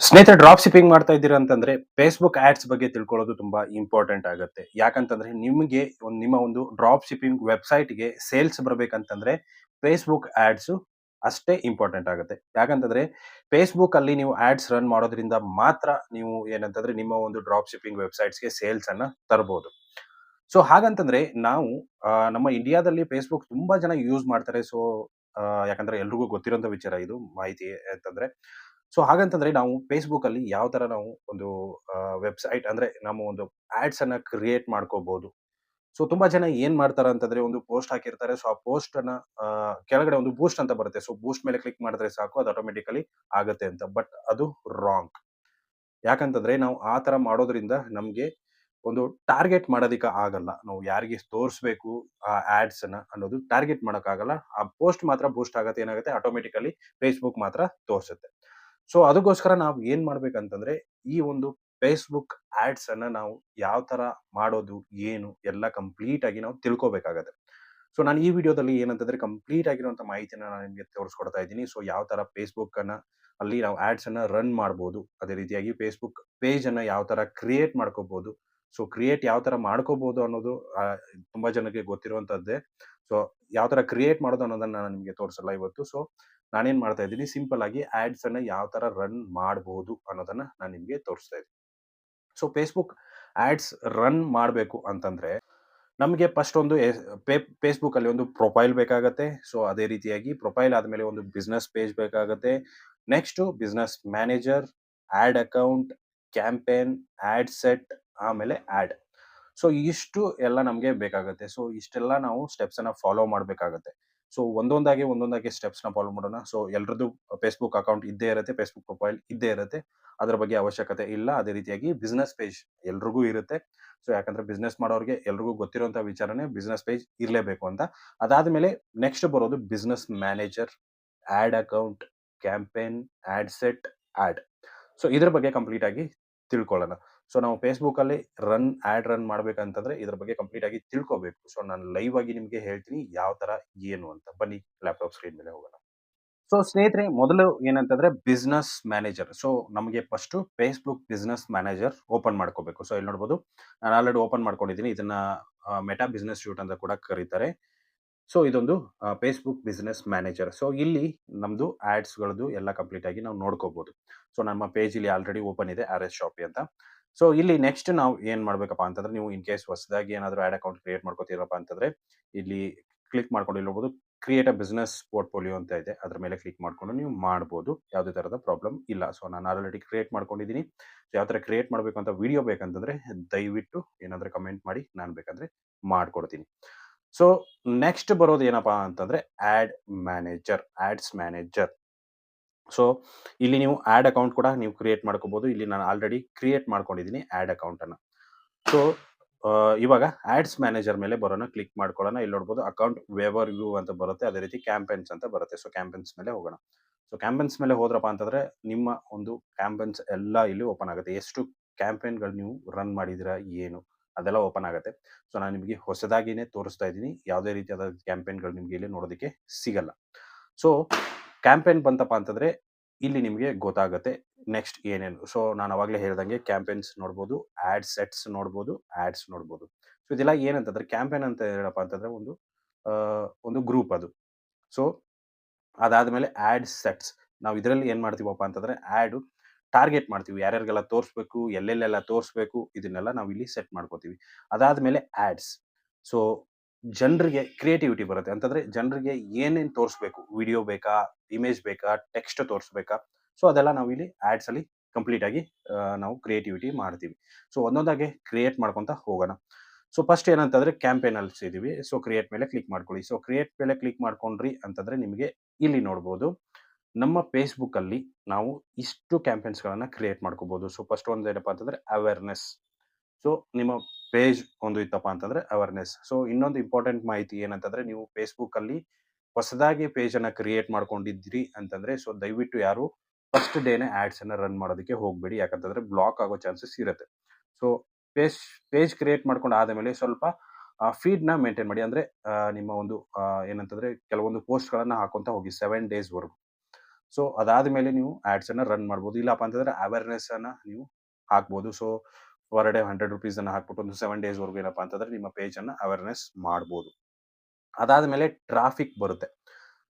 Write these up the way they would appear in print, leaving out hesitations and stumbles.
ಸ್ನೇಹಿತರೆ drop shipping ಮಾಡ್ತಾ ಇದ್ದೀರಾ ಅಂತಂದ್ರೆ ಫೇಸ್ಬುಕ್ ಆಡ್ಸ್ ಬಗ್ಗೆ ತಿಳ್ಕೊಳ್ಳೋದು ತುಂಬಾ ಇಂಪಾರ್ಟೆಂಟ್ ಆಗುತ್ತೆ. ಯಾಕಂತಂದ್ರೆ ನಿಮಗೆ ನಿಮ್ಮ ಒಂದು ಡ್ರಾಪ್ ಶಿಪ್ಪಿಂಗ್ ವೆಬ್ಸೈಟ್‌ಗೆ ಸೇಲ್ಸ್ ಬರ್ಬೇಕಂತಂದ್ರೆ ಫೇಸ್ಬುಕ್ ಆಡ್ಸ್ ಅಷ್ಟೇ ಇಂಪಾರ್ಟೆಂಟ್ ಆಗುತ್ತೆ. ಯಾಕಂತಂದ್ರೆ ಫೇಸ್ಬುಕ್ ಅಲ್ಲಿ ನೀವು ಆಡ್ಸ್ ರನ್ ಮಾಡೋದ್ರಿಂದ ಮಾತ್ರ ನೀವು ಏನಂತಂದ್ರೆ ನಿಮ್ಮ ಒಂದು ಡ್ರಾಪ್ ಶಿಪ್ಪಿಂಗ್ ವೆಬ್ಸೈಟ್ಸ್‌ಗೆ ಸೇಲ್ಸ್ ಅನ್ನ ತರಬಹುದು. ಸೊ ಹಾಗಂತಂದ್ರೆ ನಾವು ನಮ್ಮ ಇಂಡಿಯಾದಲ್ಲಿ ಫೇಸ್ಬುಕ್ ತುಂಬಾ ಜನ ಯೂಸ್ ಮಾಡ್ತಾರೆ. ಸೊ ಯಾಕಂದ್ರೆ ಎಲ್ರಿಗೂ ಗೊತ್ತಿರೋಂಥ ವಿಚಾರ ಇದು ಮಾಹಿತಿ ಅಂತಂದ್ರೆ. ಸೊ ಹಾಗಂತಂದ್ರೆ ನಾವು ಫೇಸ್‌ಬುಕ್ ಅಲ್ಲಿ ಯಾವ ತರ ನಾವು ಒಂದು ವೆಬ್‌ಸೈಟ್ ಅಂದ್ರೆ ನಮ್ಮ ಒಂದು ಆಡ್ಸ್ ಅನ್ನ ಕ್ರಿಯೇಟ್ ಮಾಡ್ಕೋಬಹುದು. ಸೊ ತುಂಬಾ ಜನ ಏನ್ ಮಾಡ್ತಾರೆ ಅಂತಂದ್ರೆ ಒಂದು ಪೋಸ್ಟ್ ಹಾಕಿರ್ತಾರೆ. ಸೊ ಆ ಪೋಸ್ಟ್ ಅನ್ನ ಕೆಳಗಡೆ ಒಂದು ಬೂಸ್ಟ್ ಅಂತ ಬರುತ್ತೆ. ಸೊ ಬೂಸ್ಟ್ ಮೇಲೆ ಕ್ಲಿಕ್ ಮಾಡಿದ್ರೆ ಸಾಕು ಅದು ಆಟೋಮೆಟಿಕಲಿ ಆಗತ್ತೆ ಅಂತ. ಬಟ್ ಅದು ರಾಂಗ್. ಯಾಕಂತಂದ್ರೆ ನಾವು ಆ ತರ ಮಾಡೋದ್ರಿಂದ ನಮ್ಗೆ ಒಂದು ಟಾರ್ಗೆಟ್ ಮಾಡೋದಿಕ್ಕ ಆಗಲ್ಲ. ನಾವು ಯಾರಿಗೆ ತೋರಿಸ್ಬೇಕು ಆ ಆಡ್ಸ್ ಅನ್ನ ಅನ್ನೋದು ಟಾರ್ಗೆಟ್ ಮಾಡಕ್ಕಾಗಲ್ಲ. ಆ ಪೋಸ್ಟ್ ಮಾತ್ರ ಬೂಸ್ಟ್ ಆಗತ್ತೆ. ಏನಾಗುತ್ತೆ ಆಟೋಮೆಟಿಕಲಿ ಫೇಸ್‌ಬುಕ್ ಮಾತ್ರ ತೋರ್ಸುತ್ತೆ. ಸೊ ಅದಕ್ಕೋಸ್ಕರ ನಾವು ಏನ್ ಮಾಡ್ಬೇಕಂತಂದ್ರೆ, ಈ ಒಂದು ಫೇಸ್‌ಬುಕ್ ಆಡ್ಸ್ ಅನ್ನ ನಾವು ಯಾವ ತರ ಮಾಡೋದು, ಏನು ಎಲ್ಲ ಕಂಪ್ಲೀಟ್ ಆಗಿ ನಾವು ತಿಳ್ಕೋಬೇಕಾಗತ್ತೆ. ಸೊ ನಾನು ಈ ವಿಡಿಯೋದಲ್ಲಿ ಏನಂತಂದ್ರೆ ಕಂಪ್ಲೀಟ್ ಆಗಿರುವಂತ ಮಾಹಿತಿನ ನಾನು ನಿಮ್ಗೆ ತೋರಿಸ್ಕೊಡ್ತಾ ಇದ್ದೀನಿ. ಸೊ ಯಾವ ತರ ಫೇಸ್‌ಬುಕ್ ಅನ್ನ ಅಲ್ಲಿ ನಾವು ಆಡ್ಸ್ ಅನ್ನ ರನ್ ಮಾಡ್ಬೋದು. ಅದೇ ರೀತಿಯಾಗಿ ಫೇಸ್‌ಬುಕ್ ಪೇಜ್ ಅನ್ನ ಯಾವ ತರ ಕ್ರಿಯೇಟ್ ಮಾಡ್ಕೋಬಹುದು. ಸೊ ಕ್ರಿಯೇಟ್ ಯಾವ ತರ ಮಾಡ್ಕೋಬಹುದು ಅನ್ನೋದು ತುಂಬಾ ಜನಕ್ಕೆ ಗೊತ್ತಿರುವಂತದ್ದೇ. ಸೊ ಯಾವ ತರ ಕ್ರಿಯೇಟ್ ಮಾಡೋದು ಅನ್ನೋದನ್ನ ನಾನು ನಿಮ್ಗೆ ತೋರಿಸಲ್ಲ ಇವತ್ತು. ಸೊ ನಾನೇನ್ ಮಾಡ್ತಾ ಇದ್ದೀನಿ ಸಿಂಪಲ್ ಆಗಿ ಆಡ್ಸ್ ಅನ್ನ ಯಾವ ತರ ರನ್ ಮಾಡಬಹುದು ಅನ್ನೋದನ್ನ ನಾನು ನಿಮ್ಗೆ ತೋರಿಸ್ತಾ ಇದ್ದೀನಿ. ಸೊ ಫೇಸ್‌ಬುಕ್ ಆಡ್ಸ್ ರನ್ ಮಾಡ್ಬೇಕು ಅಂತಂದ್ರೆ ನಮಗೆ ಫಸ್ಟ್ ಒಂದು ಫೇಸ್‌ಬುಕ್ ಅಲ್ಲಿ ಒಂದು ಪ್ರೊಫೈಲ್ ಬೇಕಾಗತ್ತೆ. ಸೊ ಅದೇ ರೀತಿಯಾಗಿ ಪ್ರೊಫೈಲ್ ಆದ್ಮೇಲೆ ಒಂದು ಬಿಸ್ನೆಸ್ ಪೇಜ್ ಬೇಕಾಗತ್ತೆ. Next business manager, ad account, campaign, ad set ಆಮೇಲೆ ಆಡ್. ಸೊ ಇಷ್ಟು ಎಲ್ಲ ನಮ್ಗೆ ಬೇಕಾಗತ್ತೆ. ಸೊ ಇಷ್ಟೆಲ್ಲ ನಾವು ಸ್ಟೆಪ್ಸ್ ಅನ್ನ ಫಾಲೋ ಮಾಡ್ಬೇಕಾಗತ್ತೆ. ಸೊ ಒಂದೊಂದಾಗಿ ಸ್ಟೆಪ್ಸ್‌ನ ಫಾಲೋ ಮಾಡೋಣ. ಸೊ ಎಲ್ರದ್ದು ಫೇಸ್‌ಬುಕ್ ಅಕೌಂಟ್ ಇದ್ದೇ ಇರುತ್ತೆ. ಫೇಸ್‌ಬುಕ್ ಪ್ರೊಫೈಲ್ ಇದ್ದೇ ಇರುತ್ತೆ. ಅದರ ಬಗ್ಗೆ ಅವಶ್ಯಕತೆ ಇಲ್ಲ. ಅದೇ ರೀತಿಯಾಗಿ ಬಿಸ್ನೆಸ್ ಪೇಜ್ ಎಲ್ರಿಗೂ ಇರುತ್ತೆ. ಸೊ ಯಾಕಂದ್ರೆ ಬಿಸ್ನೆಸ್ ಮಾಡೋರ್ಗೆ ಎಲ್ರಿಗೂ ಗೊತ್ತಿರುವಂತ ವಿಚಾರನೇ ಬಿಸ್ನೆಸ್ ಪೇಜ್ ಇರ್ಲೇಬೇಕು ಅಂತ. ಅದಾದ್ಮೇಲೆ ನೆಕ್ಸ್ಟ್ ಬರೋದು business manager, ad account, campaign, ad set, ad. So ಇದ್ರ ಬಗ್ಗೆ ಕಂಪ್ಲೀಟ್ ಆಗಿ ತಿಳ್ಕೊಳ್ಳೋಣ. ಸೊ ನಾವು ಫೇಸ್‌ಬುಕ್ ಅಲ್ಲಿ ರನ್ ಮಾಡ್ಬೇಕಂತಂದ್ರೆ ಇದ್ರ ಬಗ್ಗೆ ಕಂಪ್ಲೀಟ್ ಆಗಿ ತಿಳ್ಕೋಬೇಕು. ಸೊ ನಾನು ಲೈವ್ ಆಗಿ ನಿಮ್ಗೆ ಹೇಳ್ತೀನಿ ಯಾವ ತರ ಏನು ಅಂತ. ಬನ್ನಿ ಲ್ಯಾಪ್‌ಟಾಪ್ ಸ್ಕ್ರೀನ್ ಮೇಲೆ ಹೋಗೋಣ. ಸೊ ಸ್ನೇಹಿತರೆ ಮೊದಲು ಏನಂತಂದ್ರೆ ಬಿಸ್ನೆಸ್ ಮ್ಯಾನೇಜರ್. ಸೊ ನಮಗೆ first Facebook business manager open ಮಾಡ್ಕೋಬೇಕು. ಸೊ ಇಲ್ಲಿ ನೋಡ್ಬೋದು ನಾನು ಆಲ್ರೆಡಿ ಓಪನ್ ಮಾಡ್ಕೊಂಡಿದ್ದೀನಿ. ಇದನ್ನ ಮೆಟಾ ಬಿಸ್ನೆಸ್ ಸೂಟ್ ಅಂತ ಕೂಡ ಕರೀತಾರೆ. ಸೊ ಇದೊಂದು ಫೇಸ್‌ಬುಕ್ ಬಿಸ್ನೆಸ್ ಮ್ಯಾನೇಜರ್. ಸೊ ಇಲ್ಲಿ ನಮ್ದು ಆಡ್ಸ್‌ಗಳದ್ದು ಎಲ್ಲ ಕಂಪ್ಲೀಟ್ ಆಗಿ ನಾವು ನೋಡ್ಕೋಬಹುದು. ಸೊ ನಮ್ಮ ಪೇಜ್ ಇಲ್ಲಿ ಆಲ್ರೆಡಿ ಓಪನ್ ಇದೆ ಆರ್‌ಎಸ್ ಶಾಪಿ ಅಂತ. ಸೊ ಇಲ್ಲಿ ನೆಕ್ಸ್ಟ್ ನಾವು ಏನ್ ಮಾಡ್ಬೇಕಪ್ಪಾ ಅಂತಂದ್ರೆ ನೀವು ಇನ್ ಕೇಸ್ ಹೊಸದಾಗಿ ಏನಾದ್ರು ಆಡ್ ಅಕೌಂಟ್ ಕ್ರಿಯೇಟ್ ಮಾಡ್ಕೋತೀರಪ್ಪಾ ಅಂತಂದ್ರೆ ಇಲ್ಲಿ ಕ್ಲಿಕ್ ಮಾಡ್ಕೊಂಡು ಇಲ್ಲಿ ನೋಡ್ಬೋದು ಕ್ರಿಯೇಟ್ ಅ ಬಿಸ್ನೆಸ್ ಪೋರ್ಟ್‌ಫೋಲಿಯೋ ಅಂತ ಇದೆ. ಅದ್ರ ಮೇಲೆ ಕ್ಲಿಕ್ ಮಾಡ್ಕೊಂಡು ನೀವು ಮಾಡ್ಬೋದು. ಯಾವುದೇ ತರದ ಪ್ರಾಬ್ಲಮ್ ಇಲ್ಲ. ಸೊ ನಾನು ಆಲ್ರೆಡಿ ಕ್ರಿಯೇಟ್ ಮಾಡ್ಕೊಂಡಿದ್ದೀನಿ. ಸೊ ಯಾವ ತರ ಕ್ರಿಯೇಟ್ ಮಾಡ್ಬೇಕು ಅಂತ ವಿಡಿಯೋ ಬೇಕಂತಂದ್ರೆ ದಯವಿಟ್ಟು ಏನಾದ್ರು ಕಮೆಂಟ್ ಮಾಡಿ ನಾನು ಬೇಕಂದ್ರೆ ಮಾಡ್ಕೊಡ್ತೀನಿ. ಸೊ ನೆಕ್ಸ್ಟ್ ಬರೋದು ಏನಪ್ಪಾ ಅಂತಂದ್ರೆ ad manager, ads manager. So ಇಲ್ಲಿ ನೀವು ಆಡ್ ಅಕೌಂಟ್ ಕೂಡ ನೀವು ಕ್ರಿಯೇಟ್ ಮಾಡ್ಕೋಬಹುದು. ಇಲ್ಲಿ ನಾನು ಆಲ್ರೆಡಿ ಕ್ರಿಯೇಟ್ ಮಾಡ್ಕೊಂಡಿದ್ದೀನಿ ಆಡ್ ಅಕೌಂಟ್ ಅನ್ನ. ಸೊ ಇವಾಗ ಆಡ್ಸ್ ಮ್ಯಾನೇಜರ್ ಮೇಲೆ ಬರೋಣ. ಕ್ಲಿಕ್ ಮಾಡ್ಕೊಳ್ಳೋಣ. ಇಲ್ಲಿ ನೋಡ್ಬೋದು ಅಕೌಂಟ್ ವೇವರ್ ವ್ಯೂ ಅಂತ ಬರುತ್ತೆ. ಅದೇ ರೀತಿ ಕ್ಯಾಂಪೇನ್ಸ್ ಅಂತ ಬರುತ್ತೆ. ಸೊ ಕ್ಯಾಂಪೇನ್ಸ್ ಮೇಲೆ ಹೋಗೋಣ. ಸೊ ಕ್ಯಾಂಪೇನ್ಸ್ ಮೇಲೆ ಹೋದ್ರಪ್ಪ ಅಂತಂದ್ರೆ ನಿಮ್ಮ ಒಂದು ಕ್ಯಾಂಪೇನ್ಸ್ ಎಲ್ಲ ಇಲ್ಲಿ ಓಪನ್ ಆಗುತ್ತೆ. ಎಷ್ಟು ಕ್ಯಾಂಪೇನ್‌ಗಳು ನೀವು ರನ್ ಮಾಡಿದ್ದೀರಾ ಏನು ಅದೆಲ್ಲ ಓಪನ್ ಆಗುತ್ತೆ. ಸೊ ನಾನು ನಿಮಗೆ ಹೊಸದಾಗಿನೇ ತೋರಿಸ್ತಾ ಇದ್ದೀನಿ. ಯಾವುದೇ ರೀತಿಯಾದ ಕ್ಯಾಂಪೇನ್‌ಗಳು ನಿಮ್ಗೆ ಇಲ್ಲಿ ನೋಡೋದಕ್ಕೆ ಸಿಗಲ್ಲ. ಸೊ ಕ್ಯಾಂಪೇನ್ ಬಂತಪ್ಪ ಅಂತಂದ್ರೆ ಇಲ್ಲಿ ನಿಮ್ಗೆ ಗೊತ್ತಾಗುತ್ತೆ ನೆಕ್ಸ್ಟ್ ಏನೇನು. ಸೊ ನಾನು ಅವಾಗಲೇ ಹೇಳ್ದಂಗೆ ಕ್ಯಾಂಪೇನ್ಸ್ ನೋಡ್ಬೋದು, ಆಡ್ ಸೆಟ್ಸ್ ನೋಡ್ಬೋದು, ಆಡ್ಸ್ ನೋಡ್ಬೋದು. ಸೊ ಇದೆಲ್ಲ ಏನಂತಂದ್ರೆ ಕ್ಯಾಂಪೇನ್ ಅಂತ ಏನಪ್ಪಾ ಅಂತಂದ್ರೆ ಒಂದು ಗ್ರೂಪ್ ಅದು. ಸೊ ಅದಾದ್ಮೇಲೆ ಆಡ್ ಸೆಟ್ಸ್. ನಾವು ಇದರಲ್ಲಿ ಏನ್ ಮಾಡ್ತೀವಪ್ಪ ಅಂತಂದ್ರೆ ಆಡ್ ಟಾರ್ಗೆಟ್ ಮಾಡ್ತೀವಿ. ಯಾರ್ಯಾರಿಗೆಲ್ಲ ತೋರಿಸ್ಬೇಕು, ಎಲ್ಲೆಲ್ಲೆಲ್ಲ ತೋರಿಸ್ಬೇಕು ಇದನ್ನೆಲ್ಲ ನಾವು ಇಲ್ಲಿ ಸೆಟ್ ಮಾಡ್ಕೋತೀವಿ. ಅದಾದ್ಮೇಲೆ ಆಡ್ಸ್. ಸೊ ಜನರಿಗೆ ಕ್ರಿಯೇಟಿವಿಟಿ ಬರುತ್ತೆ. ಅಂತಂದ್ರೆ ಜನರಿಗೆ ಏನೇನ್ ತೋರಿಸ್ಬೇಕು? ವಿಡಿಯೋ ಬೇಕಾ? ಇಮೇಜ್ ಬೇಕಾ? ಟೆಕ್ಸ್ಟ್ ತೋರಿಸ್ಬೇಕಾ? ಸೊ ಅದೆಲ್ಲ ನಾವು ಇಲ್ಲಿ ಆಡ್ಸ್ ಅಲ್ಲಿ ಕಂಪ್ಲೀಟ್ ಆಗಿ ನಾವು ಕ್ರಿಯೇಟಿವಿಟಿ ಮಾಡ್ತೀವಿ. ಸೊ ಒಂದೊಂದಾಗಿ ಕ್ರಿಯೇಟ್ ಮಾಡ್ಕೊಂತ ಹೋಗೋಣ. ಸೊ ಫಸ್ಟ್ ಏನಂತಂದ್ರೆ ಕ್ಯಾಂಪೇನಲ್ಸ್ ಇದೀವಿ. ಸೊ ಕ್ರಿಯೇಟ್ ಮೇಲೆ ಕ್ಲಿಕ್ ಮಾಡ್ಕೊಳ್ಳಿ. ಸೊ ಕ್ರಿಯೇಟ್ ಮೇಲೆ ಕ್ಲಿಕ್ ಮಾಡ್ಕೊಂಡ್ರಿ ಅಂತಂದ್ರೆ ನಿಮಗೆ ಇಲ್ಲಿ ನೋಡ್ಬೋದು. ನಮ್ಮ ಫೇಸ್‌ಬುಕ್ ಅಲ್ಲಿ ನಾವು ಇಷ್ಟು ಕ್ಯಾಂಪೇನ್ಸ್‌ಗಳನ್ನ ಕ್ರಿಯೇಟ್ ಮಾಡ್ಕೋಬಹುದು. ಸೊ ಫಸ್ಟ್ ಒಂದು ಏನಪ್ಪಾ ಅಂತಂದ್ರೆ ಅವೇರ್‌ನೆಸ್. ಸೊ ನಿಮ್ಮ ಪೇಜ್ ಒಂದು ಇತ್ತಪ್ಪ ಅಂತಂದ್ರೆ ಅವೇರ್‌ನೆಸ್. ಸೊ ಇನ್ನೊಂದು ಇಂಪಾರ್ಟೆಂಟ್ ಮಾಹಿತಿ ಏನಂತಂದ್ರೆ ನೀವು ಫೇಸ್‌ಬುಕ್ ಅಲ್ಲಿ ಹೊಸದಾಗಿ ಪೇಜ್ ಅನ್ನ ಕ್ರಿಯೇಟ್ ಮಾಡ್ಕೊಂಡಿದ್ರಿ ಅಂತಂದ್ರೆ ಸೊ ದಯವಿಟ್ಟು ಯಾರು ಫಸ್ಟ್ ಡೇನೆ ಆಡ್ಸ್ ಅನ್ನ ರನ್ ಮಾಡೋದಕ್ಕೆ ಹೋಗ್ಬೇಡಿ. ಯಾಕಂತಂದ್ರೆ ಬ್ಲಾಕ್ ಆಗೋ ಚಾನ್ಸಸ್ ಇರುತ್ತೆ. ಸೊ ಪೇಜ್ ಪೇಜ್ ಕ್ರಿಯೇಟ್ ಮಾಡ್ಕೊಂಡು ಆದಮೇಲೆ ಸ್ವಲ್ಪ ಫೀಡ್‌ನ ಮೇಂಟೈನ್ ಮಾಡಿ. ಅಂದ್ರೆ ನಿಮ್ಮ ಒಂದು ಏನಂತಂದ್ರೆ ಕೆಲವೊಂದು ಪೋಸ್ಟ್‌ಗಳನ್ನ ಹಾಕೊಂತ ಹೋಗಿ 7 ಡೇಸ್‌ವರೆಗೂ. ಸೊ ಅದಾದ್ಮೇಲೆ ನೀವು ಆಡ್ಸನ್ನು ರನ್ ಮಾಡ್ಬೋದು. ಇಲ್ಲಪ್ಪ ಅಂತಂದ್ರೆ ಅವೇರ್‌ನೆಸ್ಸನ್ನ ನೀವು ಹಾಕ್ಬೋದು. ಸೊ ಪರ್ ಡೇ ₹100 ಹಾಕ್ಬಿಟ್ಟು ಒಂದು 7 ಡೇಸ್‌ವರೆಗೂ ಏನಪ್ಪಾ ಅಂತಂದ್ರೆ ನಿಮ್ಮ ಪೇಜನ್ನು ಅವೇರ್‌ನೆಸ್ ಮಾಡ್ಬೋದು. ಅದಾದ್ಮೇಲೆ ಟ್ರಾಫಿಕ್ ಬರುತ್ತೆ.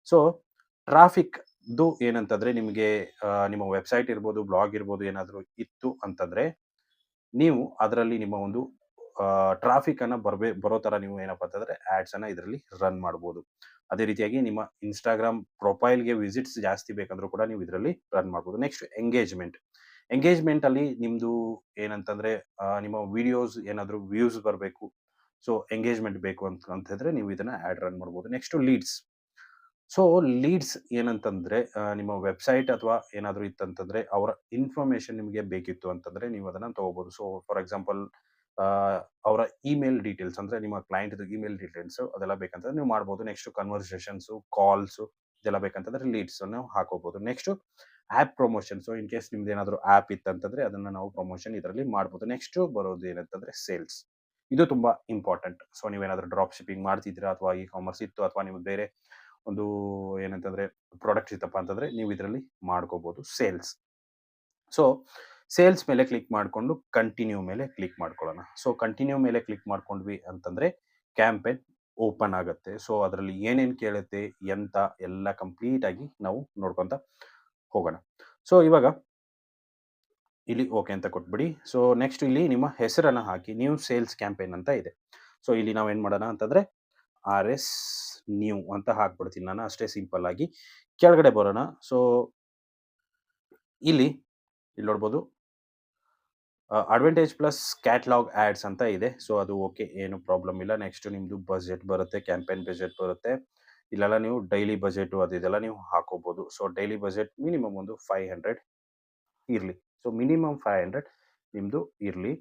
ಸೊ ಟ್ರಾಫಿಕ್‌ದು ಏನಂತಂದ್ರೆ ನಿಮಗೆ ನಿಮ್ಮ ವೆಬ್‌ಸೈಟ್ ಇರ್ಬೋದು, ಬ್ಲಾಗ್ ಇರ್ಬೋದು ಏನಾದ್ರು ಇತ್ತು ಅಂತಂದ್ರೆ, ನೀವು ಅದರಲ್ಲಿ ನಿಮ್ಮ ಒಂದು ಟ್ರಾಫಿಕ್ ಅನ್ನ ಬರೋ ತರ ನೀವು ಏನಪ್ಪಾ ಅಂತಂದ್ರೆ ಆಡ್ಸ್ ಅನ್ನ ಇದರಲ್ಲಿ ರನ್ ಮಾಡ್ಬೋದು. ಅದೇ ರೀತಿಯಾಗಿ ನಿಮ್ಮ ಇನ್‌ಸ್ಟಾಗ್ರಾಮ್ ಪ್ರೊಫೈಲ್‌ಗೆ ವಿಸಿಟ್ಸ್ ಜಾಸ್ತಿ ಬೇಕಂದ್ರೂ ಕೂಡ ನೀವು ಇದರಲ್ಲಿ ರನ್ ಮಾಡ್ಬೋದು. Next engagement. ಎಂಗೇಜ್‌ಮೆಂಟ್ ಅಲ್ಲಿ ನಿಮ್ದು ಏನಂತಂದ್ರೆ ನಿಮ್ಮ ವಿಡಿಯೋಸ್ ಏನಾದ್ರು ವ್ಯೂಸ್ ಬರಬೇಕು. ಸೊ ಎಂಗೇಜ್‌ಮೆಂಟ್ ಬೇಕು ಅಂತಂದ್ರೆ ನೀವು ಇದನ್ನ ಆಡ್ ರನ್ ಮಾಡ್ಬೋದು. Next leads. ಸೊ ಲೀಡ್ಸ್ ಏನಂತಂದ್ರೆ ನಿಮ್ಮ ವೆಬ್‌ಸೈಟ್ ಅಥವಾ ಏನಾದ್ರು ಇತ್ತಂತಂದ್ರೆ ಅವರ ಇನ್ಫಾರ್ಮೇಷನ್ ನಿಮಗೆ ಬೇಕಿತ್ತು ಅಂತಂದ್ರೆ ನೀವು ಅದನ್ನ ತಗೋಬಹುದು. ಸೊ ಫಾರ್ ಎಕ್ಸಾಂಪಲ್ ಅವರ ಇಮೇಲ್ ಡೀಟೇಲ್ಸ್ ಅಂದ್ರೆ ನಿಮ್ಮ ಕ್ಲೈಂಟ್‌ದು ಇಮೇಲ್ ಡೀಟೇಲ್ಸ್ ಅದೆಲ್ಲ ಬೇಕಂತಂದ್ರೆ ನೀವು ಮಾಡ್ಬೋದು. ನೆಕ್ಸ್ಟ್ ಕನ್ವರ್ಸೇಷನ್ಸ್, ಕಾಲ್ಸ್ ಇದೆಲ್ಲ ಬೇಕಂತಂದ್ರೆ ಲೀಡ್ಸ್ ಅನ್ನು ಹಾಕೋಬಹುದು. Next app promotion. So in case ನಿಮ್ದು ಏನಾದ್ರು ಆಪ್ ಇತ್ತಂತಂದ್ರೆ ಅದನ್ನ ನಾವು ಪ್ರಮೋಷನ್ ಇದರಲ್ಲಿ ಮಾಡ್ಬೋದು. ನೆಕ್ಸ್ಟ್ ಬರೋದು ಏನಂತಂದ್ರೆ ಸೇಲ್ಸ್. ಇದು ತುಂಬಾ ಇಂಪಾರ್ಟೆಂಟ್. ಸೊ ನೀವೇನಾದ್ರೂ ಡ್ರಾಪ್ ಶಿಪ್ಪಿಂಗ್ ಮಾಡ್ತಿದ್ದೀರಾ ಅಥವಾ ಇ ಕಾಮರ್ಸ್ ಇತ್ತು ಅಥವಾ ನಿಮಗೆ ಬೇರೆ ಒಂದು ಏನಂತಂದ್ರೆ ಪ್ರಾಡಕ್ಟ್ಸ್ ಇತ್ತಪ್ಪ ಅಂತಂದ್ರೆ ನೀವು ಇದರಲ್ಲಿ ಮಾಡ್ಕೋಬಹುದು ಸೇಲ್ಸ್. ಸೊ ಸೇಲ್ಸ್ ಮೇಲೆ ಕ್ಲಿಕ್ ಮಾಡಿಕೊಂಡು ಕಂಟಿನ್ಯೂ ಮೇಲೆ ಕ್ಲಿಕ್ ಮಾಡ್ಕೊಳ್ಳೋಣ. ಸೊ ಕಂಟಿನ್ಯೂ ಮೇಲೆ ಕ್ಲಿಕ್ ಮಾಡ್ಕೊಂಡ್ವಿ ಅಂತಂದ್ರೆ ಕ್ಯಾಂಪೇನ್ ಓಪನ್ ಆಗುತ್ತೆ. ಸೊ ಅದರಲ್ಲಿ ಏನೇನು ಕೇಳುತ್ತೆ ಎಂತ ಎಲ್ಲ ಕಂಪ್ಲೀಟ್ ಆಗಿ ನಾವು ನೋಡ್ಕೊಂತ ಹೋಗೋಣ. ಸೊ ಇವಾಗ ಇಲ್ಲಿ ಓಕೆ ಅಂತ ಕೊಟ್ಬಿಡಿ. ಸೊ ನೆಕ್ಸ್ಟ್ ಇಲ್ಲಿ ನಿಮ್ಮ ಹೆಸರನ್ನ ಹಾಕಿ ನ್ಯೂ ಸೇಲ್ಸ್ ಕ್ಯಾಂಪೇನ್ ಅಂತ ಇದೆ. ಸೊ ಇಲ್ಲಿ ನಾವೇನ್ ಮಾಡೋಣ ಅಂತಂದ್ರೆ ಆರ್-ಎಸ್ ನ್ಯೂ ಅಂತ ಹಾಕ್ಬಿಡ್ತೀನಿ ನಾನು ಅಷ್ಟೇ ಸಿಂಪಲ್ ಆಗಿ. ಕೆಳಗಡೆ ಬರೋಣ. ಸೊ ಇಲ್ಲಿ ನೋಡ್ಬೋದು ಅಡ್ವಾಂಟೇಜ್ ಪ್ಲಸ್ ಕ್ಯಾಟಲಾಗ್ ಆಡ್ಸ್ ಅಂತ ಇದೆ. ಸೊ ಅದು ಓಕೆ ಏನು ಪ್ರಾಬ್ಲಮ್ ಇಲ್ಲ. ನೆಕ್ಸ್ಟ್ ನಿಮ್ದು ಬಜೆಟ್ ಬರುತ್ತೆ, ಕ್ಯಾಂಪೇನ್ ಬಜೆಟ್ ಬರುತ್ತೆ. ಇಲ್ಲೆಲ್ಲ ನೀವು ಡೈಲಿ ಬಜೆಟ್ ಅದು ಇದೆಲ್ಲ ನೀವು ಹಾಕೋಬಹುದು. ಸೊ ಡೈಲಿ ಬಜೆಟ್ ಮಿನಿಮಮ್ ಒಂದು 500 ಇರಲಿ. ಸೊ ಮಿನಿಮಮ್ 500 ನಿಮ್ದು ಇರಲಿ.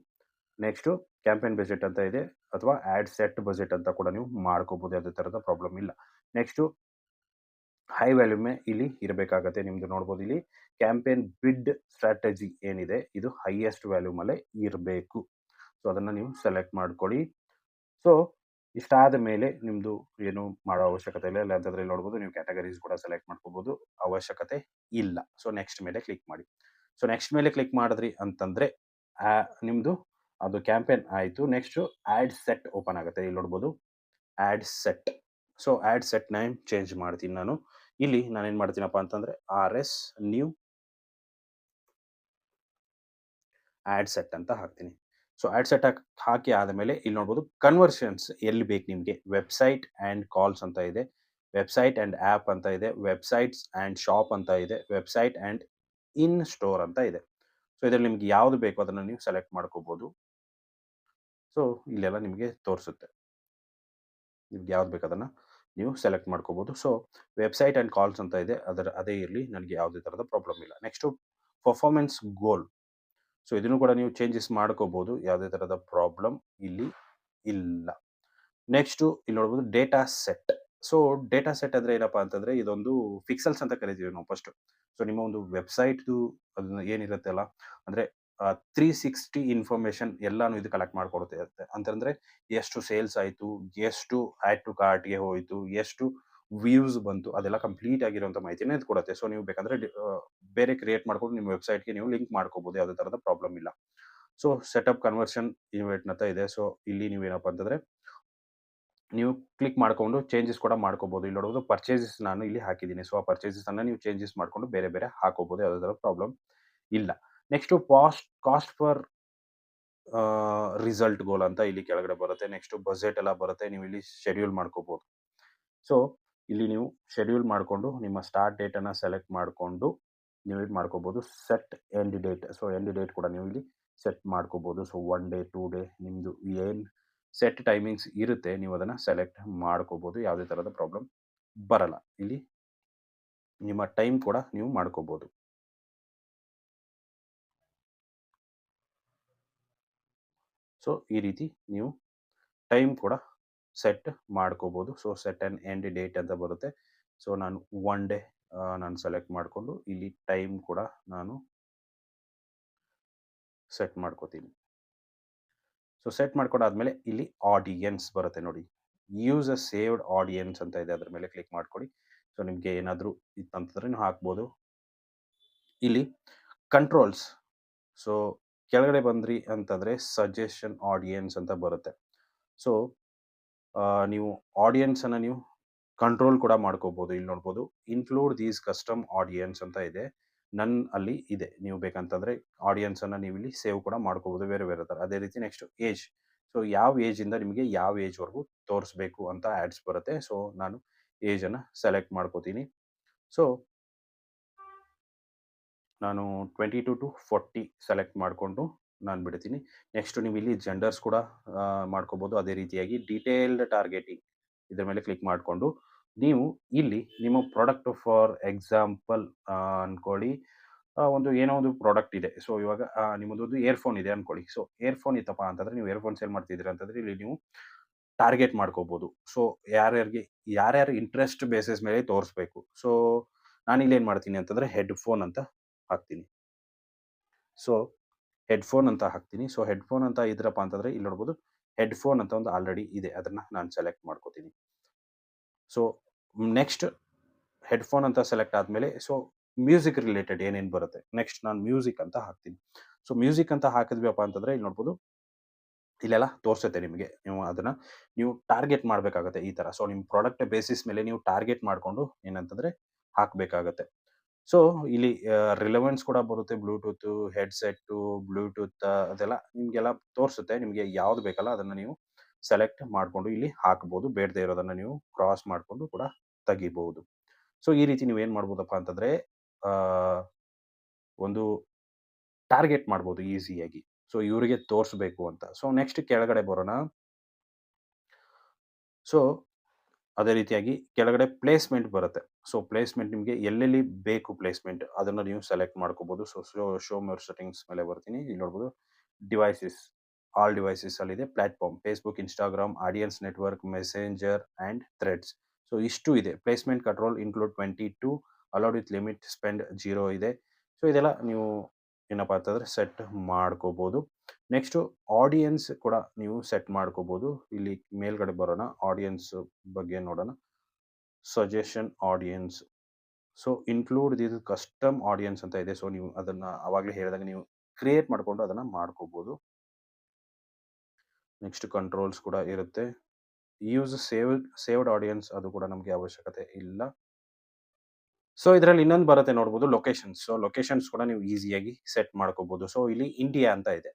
ನೆಕ್ಸ್ಟು ಕ್ಯಾಂಪೇನ್ ಬಜೆಟ್ ಅಂತ ಇದೆ ಅಥವಾ ಆಡ್ ಸೆಟ್ ಬಜೆಟ್ ಅಂತ ಕೂಡ ನೀವು ಮಾಡ್ಕೋಬಹುದು. ಯಾವುದೇ ಥರದ ಪ್ರಾಬ್ಲಮ್ ಇಲ್ಲ. ನೆಕ್ಸ್ಟು ಹೈ ವ್ಯಾಲ್ಯೂಮೇ ಇಲ್ಲಿ ಇರಬೇಕಾಗತ್ತೆ. ನಿಮ್ದು ನೋಡ್ಬೋದು ಇಲ್ಲಿ ಕ್ಯಾಂಪೇನ್ ಬಿಡ್ ಸ್ಟ್ರಾಟಜಿ ಏನಿದೆ ಇದು ಹೈಯೆಸ್ಟ್ ವ್ಯಾಲ್ಯೂಮಲ್ಲೇ ಇರಬೇಕು. ಸೊ ಅದನ್ನು ನೀವು ಸೆಲೆಕ್ಟ್ ಮಾಡ್ಕೊಳ್ಳಿ. ಸೊ ಇಷ್ಟಾದ ಮೇಲೆ ನಿಮ್ಮದು ಏನು ಮಾಡೋ ಅವಶ್ಯಕತೆ ಇಲ್ಲ. ಇಲ್ಲ ಅಂತಂದ್ರೆ ಇಲ್ಲಿ ನೋಡ್ಬೋದು ನೀವು ಕ್ಯಾಟಗರೀಸ್ ಕೂಡ ಸೆಲೆಕ್ಟ್ ಮಾಡ್ಕೋಬಹುದು. ಅವಶ್ಯಕತೆ ಇಲ್ಲ. ಸೊ ನೆಕ್ಸ್ಟ್ ಮೇಲೆ ಕ್ಲಿಕ್ ಮಾಡಿ. ಸೊ ನೆಕ್ಸ್ಟ್ ಮೇಲೆ ಕ್ಲಿಕ್ ಮಾಡಿದ್ರಿ ಅಂತಂದ್ರೆ ನಿಮ್ಮದು ಅದು ಕ್ಯಾಂಪೇನ್ ಆಯಿತು. ನೆಕ್ಸ್ಟು ಆಡ್ ಸೆಟ್ ಓಪನ್ ಆಗುತ್ತೆ. ಇಲ್ಲಿ ನೋಡ್ಬೋದು ad set. So ad set name change ಮಾಡ್ತೀನಿ ನಾನು. ಇಲ್ಲಿ ನಾನೇನು ಮಾಡ್ತೀನಪ್ಪ ಅಂತಂದ್ರೆ ಆರ್-ಎಸ್ ನ್ಯೂ ಆಡ್ ಸೆಟ್ ಅಂತ ಹಾಕ್ತೀನಿ. ಸೊ ಆಡ್ ಸೆಟ್ ಹಾಕಿ ಆದಮೇಲೆ ಇಲ್ಲಿ ನೋಡ್ಬೋದು ಕನ್ವರ್ಷನ್ಸ್ ಎಲ್ಲಿ ಬೇಕು ನಿಮಗೆ ವೆಬ್‌ಸೈಟ್ ಆ್ಯಂಡ್ ಕಾಲ್ಸ್ ಅಂತ ಇದೆ. ವೆಬ್‌ಸೈಟ್ ಆ್ಯಂಡ್ ಆ್ಯಪ್ ಅಂತ ಇದೆ. ವೆಬ್‌ಸೈಟ್ಸ್ ಆ್ಯಂಡ್ ಶಾಪ್ ಅಂತ ಇದೆ. ವೆಬ್‌ಸೈಟ್ ಆ್ಯಂಡ್ ಇನ್ ಸ್ಟೋರ್ ಅಂತ ಇದೆ. ಸೊ ಇದರಲ್ಲಿ ನಿಮ್ಗೆ ಯಾವುದು ಬೇಕೋ ಅದನ್ನು ನೀವು ಸೆಲೆಕ್ಟ್ ಮಾಡ್ಕೋಬಹುದು. ಸೊ ಇಲ್ಲೆಲ್ಲ ನಿಮಗೆ ತೋರಿಸುತ್ತೆ. ನಿಮ್ಗೆ ಯಾವ್ದು ಬೇಕು ಅದನ್ನು ನೀವು ಸೆಲೆಕ್ಟ್ ಮಾಡ್ಕೋಬಹುದು. ಸೊ ವೆಬ್‌ಸೈಟ್ ಆ್ಯಂಡ್ ಕಾಲ್ಸ್ ಅಂತ ಇದೆ. ಅದೇ ಇರಲಿ. ನನಗೆ ಯಾವುದೇ ಥರದ ಪ್ರಾಬ್ಲಮ್ ಇಲ್ಲ. ನೆಕ್ಸ್ಟು ಪರ್ಫಾರ್ಮೆನ್ಸ್ ಗೋಲ್. ಸೊ ಇದನ್ನು ಕೂಡ ನೀವು ಚೇಂಜಸ್ ಮಾಡ್ಕೋಬಹುದು. ಯಾವುದೇ ಥರದ ಪ್ರಾಬ್ಲಮ್ ಇಲ್ಲಿ ಇಲ್ಲ. ನೆಕ್ಸ್ಟು ಇಲ್ಲಿ ನೋಡ್ಬೋದು data set. So data set ಅಂದ್ರೆ ಏನಪ್ಪಾ ಅಂತಂದ್ರೆ ಇದೊಂದು ಪಿಕ್ಸೆಲ್ಸ್ ಅಂತ ಕರಿತೀವಿ ನಾವು ಫಸ್ಟ್. ಸೊ ನಿಮ್ಮ ಒಂದು ವೆಬ್‌ಸೈಟ್‌ದು ಅದನ್ನ ಏನಿರುತ್ತೆ ಅಲ್ಲ ಅಂದ್ರೆ 360 ಇನ್ಫಾರ್ಮೇಷನ್ ಎಲ್ಲಾನು ಇದು ಕಲೆಕ್ಟ್ ಮಾಡ್ಕೊಡುತ್ತೆ ಇರುತ್ತೆ. ಅಂತಂದ್ರೆ ಎಷ್ಟು ಸೇಲ್ಸ್ ಆಯ್ತು, ಎಷ್ಟು ಆಡ್ ಟು ಕಾರ್ಟ್‌ಗೆ ಹೋಯ್ತು, ಎಷ್ಟು ವ್ಯೂಸ್ ಬಂತು ಅದೆಲ್ಲ ಕಂಪ್ಲೀಟ್ ಆಗಿರುವಂಥ ಮಾಹಿತಿನ ಇದು ಕೊಡುತ್ತೆ. ಸೊ ನೀವು ಬೇಕಂದ್ರೆ ಬೇರೆ ಕ್ರಿಯೇಟ್ ಮಾಡ್ಕೊಂಡು ನಿಮ್ಮ ವೆಬ್‌ಸೈಟ್‌ಗೆ ನೀವು ಲಿಂಕ್ ಮಾಡ್ಕೋಬಹುದು. ಯಾವುದೇ ಥರದ ಪ್ರಾಬ್ಲಮ್ ಇಲ್ಲ. ಸೊ ಸೆಟಪ್ ಕನ್ವರ್ಷನ್ ಇವೆಂಟ್ ಅಂತ ಇದೆ. ಸೊ ಇಲ್ಲಿ ನೀವೇನಪ್ಪಾ ಅಂತಂದ್ರೆ ನೀವು ಕ್ಲಿಕ್ ಮಾಡ್ಕೊಂಡು ಚೇಂಜಸ್ ಕೂಡ ಮಾಡ್ಕೋಬಹುದು. ಇಲ್ಲಿ ನೋಡಬಹುದು ಪರ್ಚೇಸಸ್ ನಾನು ಇಲ್ಲಿ ಹಾಕಿದ್ದೀನಿ. ಸೊ ಆ ಪರ್ಚೇಸಸ್ ಅನ್ನ ನೀವು ಚೇಂಜಸ್ ಮಾಡ್ಕೊಂಡು ಬೇರೆ ಬೇರೆ ಹಾಕೋಬಹುದು. ಯಾವುದೇ ಥರ ಪ್ರಾಬ್ಲಮ್ ಇಲ್ಲ. ನೆಕ್ಸ್ಟ್ ಕಾಸ್ಟ್ ಫಾರ್ ರಿಸಲ್ಟ್ ಗೋಲ್ ಅಂತ ಇಲ್ಲಿ ಕೆಳಗಡೆ ಬರುತ್ತೆ. ನೆಕ್ಸ್ಟ್ ಬಜೆಟ್ ಎಲ್ಲ ಬರುತ್ತೆ. ನೀವು ಇಲ್ಲಿ ಶೆಡ್ಯೂಲ್ ಮಾಡ್ಕೋಬಹುದು. ಸೊ ಇಲ್ಲಿ ನೀವು ಶೆಡ್ಯೂಲ್ ಮಾಡಿಕೊಂಡು ನಿಮ್ಮ ಸ್ಟಾರ್ಟ್ ಡೇಟ್ ಅನ್ನ ಸೆಲೆಕ್ಟ್ ಮಾಡಿಕೊಂಡು ನೀವು ಇದು ಮಾಡ್ಕೋಬಹುದು. Set end date. So end date ಕೂಡ ನೀವು ಇಲ್ಲಿ ಸೆಟ್ ಮಾಡ್ಕೋಬಹುದು. ಸೊ 1 ಡೇ 2 ಡೇ ನಿಮ್ಮದು ಏನು ಸೆಟ್ ಟೈಮಿಂಗ್ಸ್ ಇರುತ್ತೆ ನೀವು ಅದನ್ನು ಸೆಲೆಕ್ಟ್ ಮಾಡ್ಕೋಬಹುದು. ಯಾವುದೇ ಥರದ ಪ್ರಾಬ್ಲಮ್ ಬರಲ್ಲ. ಇಲ್ಲಿ ನಿಮ್ಮ ಟೈಮ್ ಕೂಡ ನೀವು ಮಾಡ್ಕೋಬಹುದು. ಸೊ ಈ ರೀತಿ ನೀವು ಟೈಮ್ ಕೂಡ ಸೆಟ್ ಮಾಡ್ಕೋಬಹುದು. So set and end date ಅಂತ ಬರುತ್ತೆ. ಸೊ ನಾನು 1 ಡೇ ನಾನು ಸೆಲೆಕ್ಟ್ ಮಾಡಿಕೊಂಡು ಇಲ್ಲಿ ಟೈಮ್ ಕೂಡ ನಾನು ಸೆಟ್ ಮಾಡ್ಕೋತೀನಿ. ಸೊ ಸೆಟ್ ಮಾಡ್ಕೊಂಡಾದ್ಮೇಲೆ ಇಲ್ಲಿ ಆಡಿಯನ್ಸ್ ಬರುತ್ತೆ ನೋಡಿ. ಯೂಸ್ ಅ ಸೇವ್ಡ್ ಆಡಿಯನ್ಸ್ ಅಂತ ಇದೆ. ಅದ್ರ ಮೇಲೆ ಕ್ಲಿಕ್ ಮಾಡ್ಕೊಳ್ಳಿ. ಸೊ ನಿಮಗೆ ಏನಾದರೂ ಇತ್ತಂತಂದ್ರೆ ನೀವು ಹಾಕ್ಬೋದು. ಇಲ್ಲಿ ಕಂಟ್ರೋಲ್ಸ್. ಸೊ ಕೆಳಗಡೆ ಬಂದ್ರಿ ಅಂತಂದ್ರೆ ಸಜೆಷನ್ ಆಡಿಯನ್ಸ್ ಅಂತ ಬರುತ್ತೆ. ಸೊ ನೀವು ಆಡಿಯನ್ಸನ್ನ ನೀವು ಕಂಟ್ರೋಲ್ ಕೂಡ ಮಾಡ್ಕೋಬೋದು. ಇಲ್ಲಿ ನೋಡ್ಬೋದು ಇನ್ಕ್ಲೂಡ್ ದೀಸ್ ಕಸ್ಟಮ್ ಆಡಿಯನ್ಸ್ ಅಂತ ಇದೆ. ನನ್ ಅಲ್ಲಿ ಇದೆ. ನೀವು ಬೇಕಂತಂದ್ರೆ ಆಡಿಯನ್ಸನ್ನ ನೀವಿಲ್ಲಿ ಸೇವ್ ಕೂಡ ಮಾಡ್ಕೋಬೋದು ಬೇರೆ ಬೇರೆ ಥರ. ಅದೇ ರೀತಿ ನೆಕ್ಸ್ಟ್ ಏಜ್. ಸೊ ಯಾವ ಏಜಿಂದ ನಿಮಗೆ ಯಾವ ಏಜ್‌ವರೆಗೂ ತೋರಿಸ್ಬೇಕು ಅಂತ ಆಡ್ಸ್ ಬರುತ್ತೆ. ಸೊ ನಾನು ಏಜನ್ನ ಸೆಲೆಕ್ಟ್ ಮಾಡ್ಕೋತೀನಿ. ಸೊ ನಾನು 22 ಟು 40 ಸೆಲೆಕ್ಟ್ ಮಾಡಿಕೊಂಡು ನಾನು ಬಿಡ್ತೀನಿ. ನೆಕ್ಸ್ಟ್ ನೀವು ಇಲ್ಲಿ ಜೆಂಡರ್ಸ್ ಕೂಡ ಮಾಡ್ಕೋಬೋದು. ಅದೇ ರೀತಿಯಾಗಿ ಡೀಟೇಲ್ಡ್ ಟಾರ್ಗೆಟಿಂಗ್ ಇದ್ರ ಮೇಲೆ ಕ್ಲಿಕ್ ಮಾಡಿಕೊಂಡು ನೀವು ಇಲ್ಲಿ ನಿಮ್ಮ ಪ್ರಾಡಕ್ಟ್ ಫಾರ್ ಎಕ್ಸಾಂಪಲ್ ಅನ್ಕೊಳ್ಳಿ ಒಂದು ಏನೋ ಒಂದು ಪ್ರಾಡಕ್ಟ್ ಇದೆ. ಸೊ ಇವಾಗ ನಿಮ್ಮದೊಂದು ಇಯರ್‌ಫೋನ್ ಇದೆ ಅನ್ಕೊಳ್ಳಿ. ಸೊ ಇಯರ್‌ಫೋನ್ ಇತ್ತಪ್ಪ ಅಂತಂದ್ರೆ ನೀವು ಇಯರ್‌ಫೋನ್ ಸೇಲ್ ಮಾಡ್ತಿದ್ದೀರಾ ಅಂತಂದ್ರೆ ಇಲ್ಲಿ ನೀವು ಟಾರ್ಗೆಟ್ ಮಾಡ್ಕೋಬೋದು. ಸೊ ಯಾರ್ಯಾರು ಇಂಟ್ರೆಸ್ಟ್ ಬೇಸಿಸ್ ಮೇಲೆ ತೋರಿಸ್ಬೇಕು. ಸೊ ನಾನಿಲ್ಲಿ ಏನು ಮಾಡ್ತೀನಿ ಅಂತಂದ್ರೆ ಹೆಡ್‌ಫೋನ್ ಅಂತ ಹಾಕ್ತೀನಿ. ಸೊ ಹೆಡ್‌ಫೋನ್ ಅಂತ ಹಾಕ್ತೀನಿ. ಸೊ ಹೆಡ್‌ಫೋನ್ ಅಂತ ಇದ್ರಪ್ಪ ಅಂತಂದ್ರೆ ಇಲ್ಲಿ ನೋಡ್ಬೋದು ಹೆಡ್‌ಫೋನ್ ಅಂತ ಒಂದು ಆಲ್ರೆಡಿ ಇದೆ. ಅದನ್ನ ನಾನು ಸೆಲೆಕ್ಟ್ ಮಾಡ್ಕೋತೀನಿ. ಸೊ ನೆಕ್ಸ್ಟ್ ಹೆಡ್‌ಫೋನ್ ಅಂತ ಸೆಲೆಕ್ಟ್ ಆದ್ಮೇಲೆ ಸೊ ಮ್ಯೂಸಿಕ್ ರಿಲೇಟೆಡ್ ಏನೇನು ಬರುತ್ತೆ. ನೆಕ್ಸ್ಟ್ ನಾನು ಮ್ಯೂಸಿಕ್ ಅಂತ ಹಾಕ್ತೀನಿ. ಸೊ ಮ್ಯೂಸಿಕ್ ಅಂತ ಹಾಕಿದ್ವಿಯಪ್ಪ ಅಂತಂದ್ರೆ ಇಲ್ಲಿ ನೋಡ್ಬೋದು ಇಲ್ಲೆಲ್ಲ ತೋರ್ಸುತ್ತೆ ನಿಮಗೆ. ನೀವು ಟಾರ್ಗೆಟ್ ಮಾಡ್ಬೇಕಾಗತ್ತೆ ಈ ತರ. ಸೊ ನಿಮ್ಮ ಪ್ರಾಡಕ್ಟ್ ಬೇಸಿಸ್ ಮೇಲೆ ನೀವು ಟಾರ್ಗೆಟ್ ಮಾಡ್ಕೊಂಡು ಏನಂತಂದ್ರೆ ಹಾಕ್ಬೇಕಾಗತ್ತೆ. ಸೊ ಇಲ್ಲಿ ರಿಲೆವೆನ್ಸ್ ಕೂಡ ಬರುತ್ತೆ. ಬ್ಲೂಟೂತು, ಹೆಡ್‌ಸೆಟ್ಟು, ಬ್ಲೂಟೂತ್ ಅದೆಲ್ಲ ನಿಮ್ಗೆಲ್ಲ ತೋರ್ಸುತ್ತೆ. ನಿಮ್ಗೆ ಯಾವ್ದು ಬೇಕಲ್ಲ ಅದನ್ನ ನೀವು ಸೆಲೆಕ್ಟ್ ಮಾಡ್ಕೊಂಡು ಇಲ್ಲಿ ಹಾಕ್ಬೋದು. ಬೇಡದೇ ಇರೋದನ್ನ ನೀವು ಕ್ರಾಸ್ ಮಾಡ್ಕೊಂಡು ಕೂಡ ತೆಗಿಬಹುದು. ಸೊ ಈ ರೀತಿ ನೀವೇನ್ ಮಾಡ್ಬೋದಪ್ಪ ಅಂತಂದ್ರೆ ಆ, ಒಂದು ಟಾರ್ಗೆಟ್ ಮಾಡ್ಬೋದು ಈಸಿಯಾಗಿ. ಸೊ ಇವ್ರಿಗೆ ತೋರಿಸ್ಬೇಕು ಅಂತ. ಸೊ ನೆಕ್ಸ್ಟ್ ಕೆಳಗಡೆ ಬರೋಣ. ಸೊ ಅದೇ ರೀತಿಯಾಗಿ ಕೆಳಗಡೆ ಪ್ಲೇಸ್‌ಮೆಂಟ್ ಬರುತ್ತೆ. ಸೊ ಪ್ಲೇಸ್‌ಮೆಂಟ್ ನಿಮ್ಗೆ ಎಲ್ಲೆಲ್ಲಿ ಬೇಕು ಪ್ಲೇಸ್‌ಮೆಂಟ್ ಅದನ್ನ ನೀವು ಸೆಲೆಕ್ಟ್ ಮಾಡ್ಕೋಬಹುದು. ಸೊ ಶೋ ಮೋರ್ ಸೆಟ್ಟಿಂಗ್ಸ್ ಮೇಲೆ ಬರ್ತೀನಿ. ಇಲ್ಲಿ ನೋಡ್ಬೋದು ಡಿವೈಸಸ್, ಆಲ್ ಡಿವೈಸಸ್ ಅಲ್ಲಿದೆ. Platform Facebook, Instagram, audience network, messenger and threads. So ಇಷ್ಟು ಇದೆ. Placement control include 22 allowed with limit spend 0 ಇದೆ. ಸೊ ಇದೆಲ್ಲ ನೀವು ಏನಪ್ಪಾ ಅಂತಂದ್ರೆ ಸೆಟ್ ಮಾಡ್ಕೋಬಹುದು. ನೆಕ್ಸ್ಟು ಆಡಿಯನ್ಸ್ ಕೂಡ ನೀವು ಸೆಟ್ ಮಾಡ್ಕೋಬಹುದು. ಇಲ್ಲಿ ಮೇಲ್ಗಡೆ ಬರೋಣ. ಆಡಿಯನ್ಸ್ ಬಗ್ಗೆ ನೋಡೋಣ. Suggestion audience. So include this custom audience ಅಂತ ಇದೆ. ಸೊ ನೀವು ಅದನ್ನ ಆವಾಗಲೇ ಹೇಳಿದಾಗ ನೀವು ಕ್ರಿಯೇಟ್ ಮಾಡ್ಕೊಂಡು ಅದನ್ನ ಮಾಡ್ಕೋಬಹುದು. ನೆಕ್ಸ್ಟ್ ಕಂಟ್ರೋಲ್ಸ್ ಕೂಡ ಇರುತ್ತೆ. ಯೂಸ್ ಸೇವ್ಡ್ ಆಡಿಯನ್ಸ್ ಅದು ಕೂಡ ನಮಗೆ ಅವಶ್ಯಕತೆ ಇಲ್ಲ. ಸೊ ಇದರಲ್ಲಿ ಇನ್ನೊಂದು ಬರುತ್ತೆ ನೋಡ್ಬೋದು ಲೊಕೇಶನ್ಸ್. ಸೊ ಲೊಕೇಶನ್ಸ್ ಕೂಡ ನೀವು ಈಸಿಯಾಗಿ ಸೆಟ್ ಮಾಡ್ಕೋಬಹುದು. ಸೊ ಇಲ್ಲಿ ಇಂಡಿಯಾ ಅಂತ ಇದೆ.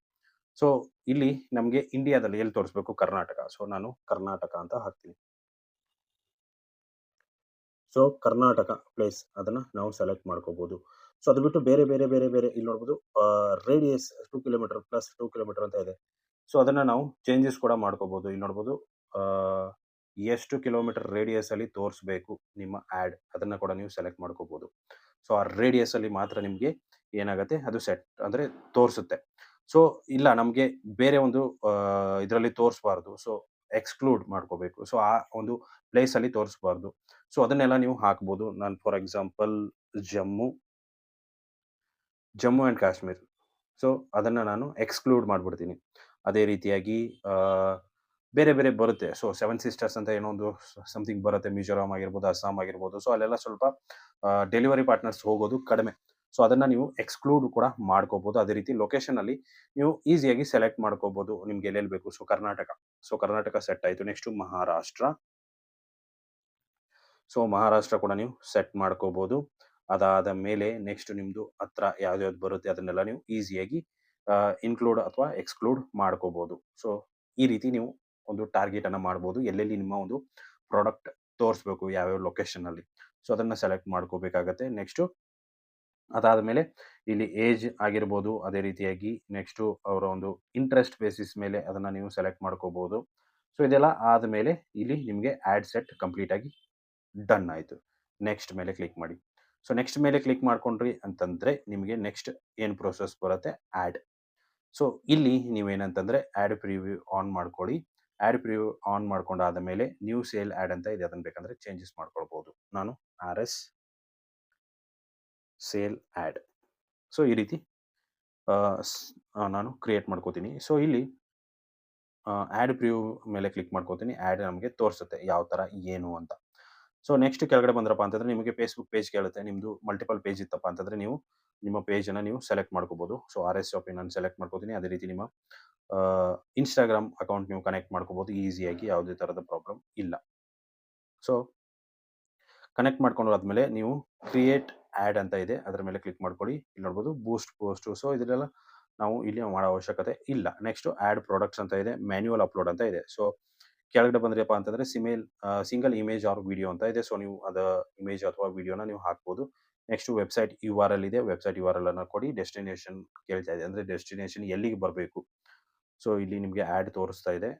ಸೊ ಇಲ್ಲಿ ನಮಗೆ ಇಂಡಿಯಾದಲ್ಲಿ ಎಲ್ಲಿ ತೋರಿಸ್ಬೇಕು? ಕರ್ನಾಟಕ. ಸೊ ನಾನು ಕರ್ನಾಟಕ ಅಂತ ಹಾಕ್ತೀನಿ. ಸೊ ಕರ್ನಾಟಕ ಪ್ಲೇಸ್ ಅದನ್ನ ನಾವು ಸೆಲೆಕ್ಟ್ ಮಾಡ್ಕೋಬಹುದು. ಸೊ ಅದು ಬಿಟ್ಟು ಬೇರೆ ಇಲ್ಲಿ ನೋಡ್ಬೋದು ರೇಡಿಯಸ್ 2 ಕಿಲೋಮೀಟರ್ ಪ್ಲಸ್ 2 ಕಿಲೋಮೀಟರ್ ಅಂತ ಇದೆ. ಸೊ ಅದನ್ನ ನಾವು ಚೇಂಜಸ್ ಕೂಡ ಮಾಡ್ಕೋಬಹುದು. ಇಲ್ಲಿ ನೋಡ್ಬೋದು ಆ, ಎಷ್ಟು ಕಿಲೋಮೀಟರ್ ರೇಡಿಯಸ್ ಅಲ್ಲಿ ತೋರಿಸ್ಬೇಕು ನಿಮ್ಮ ಆಡ್ ಅದನ್ನ ಕೂಡ ನೀವು ಸೆಲೆಕ್ಟ್ ಮಾಡ್ಕೋಬಹುದು. ಸೊ ಆ ರೇಡಿಯಸ್ ಅಲ್ಲಿ ಮಾತ್ರ ನಿಮಗೆ ಏನಾಗುತ್ತೆ ಅದು ಸೆಟ್ ಅಂದ್ರೆ ತೋರಿಸುತ್ತೆ. ಸೊ ಇಲ್ಲ ನಮಗೆ ಬೇರೆ ಒಂದು ಇದರಲ್ಲಿ ತೋರಿಸಬಾರ್ದು. ಸೊ ಎಕ್ಸ್ಕ್ಲೂಡ್ ಮಾಡ್ಕೋಬೇಕು. ಸೊ ಆ ಒಂದು ಪ್ಲೇಸ್ ಅಲ್ಲಿ ತೋರಿಸಬಾರ್ದು. ಸೊ ಅದನ್ನೆಲ್ಲ ನೀವು ಹಾಕ್ಬೋದು. ನಾನು for example Jammu, Jammu and Kashmir. So ಅದನ್ನ ನಾನು ಎಕ್ಸ್ಕ್ಲೂಡ್ ಮಾಡ್ಬಿಡ್ತೀನಿ. ಅದೇ ರೀತಿಯಾಗಿ ಆ, ಬೇರೆ ಬರುತ್ತೆ. ಸೊ 7 ಸಿಸ್ಟರ್ಸ್ ಅಂತ ಏನೋ ಒಂದು ಸಮಥಿಂಗ್ ಬರುತ್ತೆ. ಮಿಜೋರಾಂ ಆಗಿರ್ಬೋದು, ಅಸ್ಸಾಂ ಆಗಿರ್ಬೋದು. ಸೊ ಅಲ್ಲೆಲ್ಲ ಸ್ವಲ್ಪ ಡೆಲಿವರಿ ಪಾರ್ಟ್ನರ್ಸ್ ಹೋಗೋದು ಕಡಿಮೆ. ಸೊ ಅದನ್ನ ನೀವು ಎಕ್ಸ್ಕ್ಲೂಡ್ ಕೂಡ ಮಾಡ್ಕೋಬಹುದು. ಅದೇ ರೀತಿ ಲೊಕೇಶನ್ ಅಲ್ಲಿ ನೀವು ಈಸಿಯಾಗಿ ಸೆಲೆಕ್ಟ್ ಮಾಡ್ಕೋಬಹುದು. ನಿಮ್ಗೆ ಎಲ್ಲೆಲ್ಲಿ ಬೇಕು. So Karnataka. So Karnataka set ಆಯ್ತು. ನೆಕ್ಸ್ಟ್ ಮಹಾರಾಷ್ಟ್ರ. ಸೊ ಮಹಾರಾಷ್ಟ್ರ ಕೂಡ ನೀವು ಸೆಟ್ ಮಾಡ್ಕೋಬಹುದು. ಅದಾದ ಮೇಲೆ ನೆಕ್ಸ್ಟ್ ನಿಮ್ದು ಹತ್ರ ಯಾವ್ದ್ಯಾವ್ದು ಬರುತ್ತೆ ಅದನ್ನೆಲ್ಲ ನೀವು ಈಸಿಯಾಗಿ ಇನ್ಕ್ಲೂಡ್ ಅಥವಾ ಎಕ್ಸ್ಕ್ಲೂಡ್ ಮಾಡ್ಕೋಬಹುದು. ಸೊ ಈ ರೀತಿ ನೀವು ಒಂದು ಟಾರ್ಗೆಟ್ ಅನ್ನ ಮಾಡ್ಬೋದು. ಎಲ್ಲೆಲ್ಲಿ ನಿಮ್ಮ ಒಂದು ಪ್ರಾಡಕ್ಟ್ ತೋರಿಸ್ಬೇಕು ಯಾವ್ಯಾವ ಲೊಕೇಶನ್ ಅಲ್ಲಿ. ಸೊ ಅದನ್ನ ಸೆಲೆಕ್ಟ್ ಮಾಡ್ಕೋಬೇಕಾಗತ್ತೆ. ನೆಕ್ಸ್ಟ್ ಅದಾದ ಮೇಲೆ ಇಲ್ಲಿ ಏಜ್ ಆಗಿರ್ಬೋದು. ಅದೇ ರೀತಿಯಾಗಿ ನೆಕ್ಸ್ಟ್ ಅವರ ಒಂದು ಇಂಟ್ರೆಸ್ಟ್ ಬೇಸಿಸ್ ಮೇಲೆ ಅದನ್ನ ನೀವು ಸೆಲೆಕ್ಟ್ ಮಾಡ್ಕೋಬಹುದು. ಸೊ ಇದೆಲ್ಲ ಆದಮೇಲೆ ಇಲ್ಲಿ ನಿಮಗೆ ಆಡ್ ಸೆಟ್ ಕಂಪ್ಲೀಟ್ ಆಗಿ ಡನ್ ಆಯ್ತು. ನೆಕ್ಸ್ಟ್ ಮೇಲೆ ಕ್ಲಿಕ್ ಮಾಡಿ. ಸೊ ನೆಕ್ಸ್ಟ್ ಮೇಲೆ ಕ್ಲಿಕ್ ಮಾಡ್ಕೊಂಡ್ರಿ ಅಂತಂದ್ರೆ ನಿಮಗೆ ನೆಕ್ಸ್ಟ್ ಏನು ಪ್ರೋಸೆಸ್ ಬರುತ್ತೆ ಆಡ್. ಸೊ ಇಲ್ಲಿ ನೀವೇನಂತಂದ್ರೆ ಆಡ್ ಪ್ರಿವ್ಯೂ ಆನ್ ಮಾಡ್ಕೊಳ್ಳಿ. ಆಡ್ ಪ್ರಿವ್ಯೂ ಆನ್ ಮಾಡ್ಕೊಂಡಾದ ಮೇಲೆ ನ್ಯೂ ಸೇಲ್ ಆಡ್ ಅಂತ ಇದೆ. ಅದನ್ನ ಬೇಕಂದ್ರೆ ಚೇಂಜಸ್ ಮಾಡ್ಕೊಳ್ಬಹುದು. ನಾನು RS ಸೇಲ್ ಆಡ್. ಸೊ ಈ ರೀತಿ ಆ, ನಾನು ಕ್ರಿಯೇಟ್ ಮಾಡ್ಕೋತೀನಿ. ಸೊ ಇಲ್ಲಿ ಆಡ್ ಪ್ರಿವ್ಯೂ ಮೇಲೆ ಕ್ಲಿಕ್ ಮಾಡ್ಕೋತೀನಿ. ಆಡ್ ನಮಗೆ ತೋರಿಸುತ್ತೆ ಯಾವ ತರ ಏನು ಅಂತ. ಸೊ ನೆಕ್ಸ್ಟ್ ಕೆಳಗಡೆ ಬಂದ್ರಪ್ಪ ಅಂತಂದ್ರೆ ನಿಮಗೆ ಫೇಸ್‌ಬುಕ್ ಪೇಜ್ ಕೇಳುತ್ತೆ. ನಿಮ್ದು ಮಲ್ಟಿಪಲ್ ಪೇಜ್ ಇತ್ತಪ್ಪ ಅಂತಂದ್ರೆ ನೀವು ನಿಮ್ಮ ಪೇಜನ್ನ ನೀವು ಸೆಲೆಕ್ಟ್ ಮಾಡ್ಕೋಬಹುದು. ಸೊ ಆರ್‌ಎಸ್ ಶಾಪಿಂಗ್ ನಾನು ಸೆಲೆಕ್ಟ್ ಮಾಡ್ಕೋತೀನಿ. ಅದೇ ರೀತಿ ನಿಮ್ಮ ಇನ್‌ಸ್ಟಾಗ್ರಾಮ್ ಅಕೌಂಟ್ ನೀವು ಕನೆಕ್ಟ್ ಮಾಡ್ಕೋಬಹುದು ಈಸಿಯಾಗಿ ಯಾವುದೇ ತರದ ಪ್ರಾಬ್ಲಮ್ ಇಲ್ಲ. ಸೊ ಕನೆಕ್ಟ್ ಮಾಡ್ಕೊಂಡು ಆದ್ಮೇಲೆ ನೀವು ಕ್ರಿಯೇಟ್ ಆಡ್ ಅಂತ ಇದೆ. ಅದರ ಮೇಲೆ ಕ್ಲಿಕ್ ಮಾಡ್ಕೊಳ್ಳಿ. ಇಲ್ಲಿ ನೋಡ್ಬೋದು ಬೂಸ್ಟ್ ಪೋಸ್ಟ್. ಸೊ ಇದನ್ನೆಲ್ಲ ನಾವು ಇಲ್ಲಿ ಮಾಡೋ ಅವಶ್ಯಕತೆ ಇಲ್ಲ. ನೆಕ್ಸ್ಟ್ ಆಡ್ ಪ್ರಾಡಕ್ಟ್ಸ್ ಅಂತ ಇದೆ. ಮ್ಯಾನ್ಯುಯಲ್ ಅಪ್ಲೋಡ್ ಅಂತ ಇದೆ. ಸೊ ಕೆಳಗಡೆ ಬಂದ್ರಪ್ಪ ಅಂತಂದ್ರೆ ಸಿಂಗಲ್ ಇಮೇಜ್ ಆರ್ ವಿಡಿಯೋ ಅಂತ ಇದೆ. ಸೊ ನೀವು ಇಮೇಜ್ ಅಥವಾ ವಿಡಿಯೋನ ನೀವು ಹಾಕ್ಬೋದು. ನೆಕ್ಸ್ಟ್ ವೆಬ್‌ಸೈಟ್ URL ಇದೆ. ವೆಬ್‌ಸೈಟ್ URL ಅನ್ನ ಕೊಡಿ. ಡೆಸ್ಟಿನೇಷನ್ ಕೇಳ್ತಾ ಇದೆ. ಅಂದ್ರೆ ಡೆಸ್ಟಿನೇಷನ್ ಎಲ್ಲಿಗೆ ಬರಬೇಕು. ಸೊ ಇಲ್ಲಿ ನಿಮಗೆ ಆಡ್ ತೋರಿಸ್ತಾ ಇದೆ.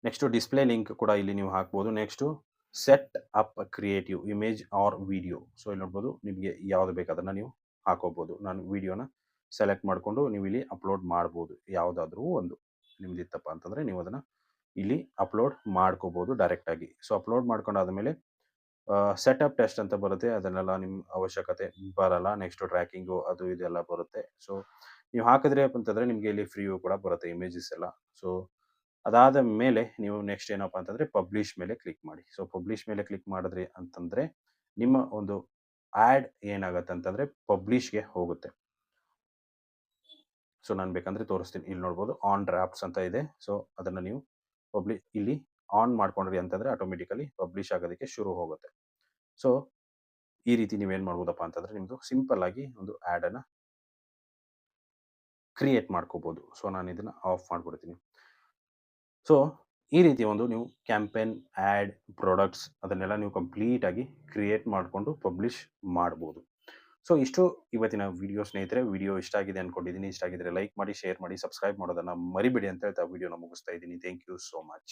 ನೆಕ್ಸ್ಟು ಡಿಸ್‌ಪ್ಲೇ ಲಿಂಕ್ ಕೂಡ ಇಲ್ಲಿ ನೀವು ಹಾಕ್ಬೋದು. Next set up creative image or video. So ಇಲ್ಲಿ ನೋಡ್ಬೋದು ನಿಮಗೆ ಯಾವ್ದು ಬೇಕು ಅದನ್ನ ನೀವು ಹಾಕೋಬಹುದು. ನಾನು ವಿಡಿಯೋನ ಸೆಲೆಕ್ಟ್ ಮಾಡ್ಕೊಂಡು ನೀವು ಇಲ್ಲಿ ಅಪ್ಲೋಡ್ ಮಾಡ್ಬೋದು. ಯಾವುದಾದ್ರೂ ಒಂದು ನಿಮ್ದಿತ್ತಪ್ಪ ಅಂತಂದ್ರೆ ನೀವು ಅದನ್ನ ಇಲ್ಲಿ ಅಪ್ಲೋಡ್ ಮಾಡ್ಕೋಬಹುದು ಡೈರೆಕ್ಟ್ ಆಗಿ. ಸೊ ಅಪ್ಲೋಡ್ ಮಾಡ್ಕೊಂಡಾದ್ಮೇಲೆ ಸೆಟಪ್ ಟೆಸ್ಟ್ ಅಂತ ಬರುತ್ತೆ. ಅದನ್ನೆಲ್ಲ ನಿಮ್ಮ ಅವಶ್ಯಕತೆ ಬರಲ್ಲ. ನೆಕ್ಸ್ಟ್ ಟ್ರ್ಯಾಕಿಂಗು ಅದು ಇದೆಲ್ಲ ಬರುತ್ತೆ. ಸೊ ನೀವು ಹಾಕಿದ್ರಿ ಅಂತಂದ್ರೆ ನಿಮಗೆ ಇಲ್ಲಿ ಫ್ರೀಯೂ ಕೂಡ ಬರುತ್ತೆ ಇಮೇಜಸ್ ಎಲ್ಲ. ಸೊ ಅದಾದ ಮೇಲೆ ನೀವು ನೆಕ್ಸ್ಟ್ ಏನಪ್ಪಾ ಅಂತಂದ್ರೆ ಪಬ್ಲಿಷ್ ಮೇಲೆ ಕ್ಲಿಕ್ ಮಾಡಿ. ಸೊ ಪಬ್ಲಿಷ್ ಮೇಲೆ ಕ್ಲಿಕ್ ಮಾಡಿದ್ರಿ ಅಂತಂದ್ರೆ ನಿಮ್ಮ ಒಂದು ಆಡ್ ಏನಾಗತ್ತೆ ಅಂತಂದ್ರೆ ಪಬ್ಲಿಷ್‌ಗೆ ಹೋಗುತ್ತೆ. ಸೊ ನಾನು ಬೇಕಂದ್ರೆ ತೋರಿಸ್ತೀನಿ. ಇಲ್ಲಿ ನೋಡ್ಬೋದು ಆನ್ ಡ್ರಾಫ್ಟ್ಸ್ ಅಂತ ಇದೆ. ಸೊ ಅದನ್ನ ನೀವು ಇಲ್ಲಿ ಆನ್ ಮಾಡ್ಕೊಂಡ್ರಿ ಅಂತಂದ್ರೆ ಆಟೋಮೆಟಿಕಲಿ ಪಬ್ಲಿಷ್ ಆಗೋದಕ್ಕೆ ಶುರು ಹೋಗುತ್ತೆ. ಸೊ ಈ ರೀತಿ ನೀವೇನ್ ಮಾಡ್ಬೋದಪ್ಪ ಅಂತಂದ್ರೆ ನಿಮ್ದು ಸಿಂಪಲ್ ಆಗಿ ಒಂದು ಆಡ್ ಅನ್ನ ಕ್ರಿಯೇಟ್ ಮಾಡ್ಕೋಬಹುದು. ಸೊ ನಾನು ಇದನ್ನ ಆಫ್ ಮಾಡ್ಬಿಡ್ತೀನಿ. ಸೊ ಈ ರೀತಿ ಒಂದು ನೀವು ಕ್ಯಾಂಪೇನ್, ಆಡ್, ಪ್ರಾಡಕ್ಟ್ಸ್ ಅದನ್ನೆಲ್ಲ ನೀವು ಕಂಪ್ಲೀಟ್ ಆಗಿ ಕ್ರಿಯೇಟ್ ಮಾಡಿಕೊಂಡು ಪಬ್ಲಿಷ್ ಮಾಡ್ಬೋದು. ಸೊ ಇಷ್ಟು ಇವತ್ತಿನ ವಿಡಿಯೋ ಸ್ನೇಹಿತರೆ. ವಿಡಿಯೋ ಇಷ್ಟ ಆಗಿದೆ ಅನ್ಕೊಂಡಿದ್ದೀನಿ. ಇಷ್ಟ ಆಗಿದ್ರೆ ಲೈಕ್ ಮಾಡಿ, ಶೇರ್ ಮಾಡಿ, ಸಬ್ಸ್ಕ್ರೈಬ್ ಮಾಡೋದನ್ನ ಮರಿಬೇಡಿ ಅಂತ ಹೇಳ್ತಾ ವಿಡಿಯೋನ ಮುಗಿಸ್ತಾ ಇದ್ದೀನಿ. Thank you so much.